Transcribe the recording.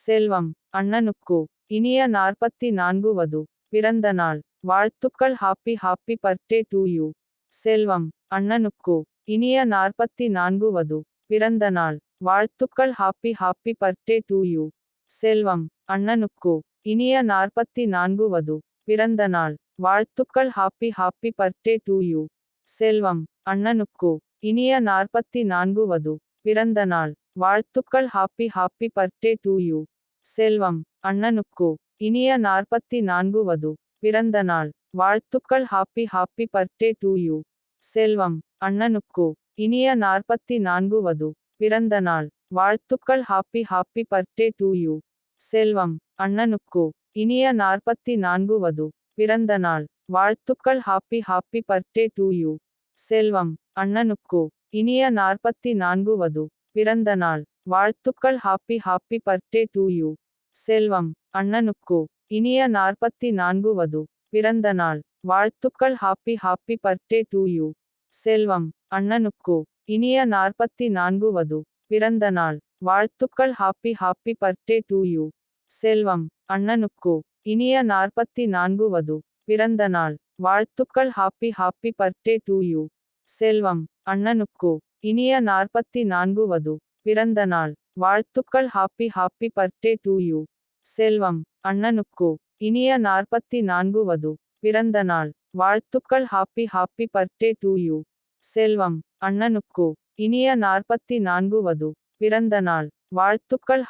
செல்வம் அண்ணனுக்கு இனிய 44 வது பிறந்த நாள் வாழ்த்துக்கள். Happy happy birthday to you. Selvam அண்ணனுக்கு இனிய 44 வது பிறந்த நாள் வாழ்த்துக்கள். Happy happy birthday to you. Selvam அண்ணனுக்கு இனிய 44 வது பிறந்த நாள் வாழ்த்துக்கள். Happy happy birthday to you. Selvam அண்ணனுக்கு இனிய 44 வது பிறந்த நாள் வாழ்த்துக்கள். Happy happy birthday to you. Selvam அண்ணனுக்கு இனிய 44 வது பிறந்த நாள் வாழ்த்துக்கள். Happy happy birthday to you. Selvam அண்ணனுக்கு இனிய 44 வது பிறந்த நாள் வாழ்த்துக்கள். Happy happy birthday to you. Selvam அண்ணனுக்கு இனிய 44 வது பிறந்த நாள் வாழ்த்துக்கள். Happy happy birthday to you. Selvam அண்ணனுக்கு இனிய 44 வது பிறந்த நாள் வாழ்த்துக்கள். Happy happy birthday to you. Selvam அண்ணனுக்கு இனிய 44 வது பிறந்த நாள் வாழ்த்துக்கள். Happy happy birthday to you. Selvam அண்ணனுக்கு இனிய 44 வது பிறந்த நாள் வாழ்த்துக்கள். Happy happy birthday to you. Selvam அண்ணனுக்கு இனிய 44 வது பிறந்த நாள் வாழ்த்துக்கள். Happy happy birthday to you. Selvam அண்ணனுக்கு இனிய 44 வது பிறந்த நாள் வாழ்த்துக்கள். Happy happy birthday to you. Selvam அண்ணனுக்கு இனிய 44 வது பிறந்த நாள் வாழ்த்துக்கள். Happy happy birthday to you. Selvam அண்ணனுக்கு இனிய 44 வது பிறந்த நாள் வாழ்த்துக்கள்.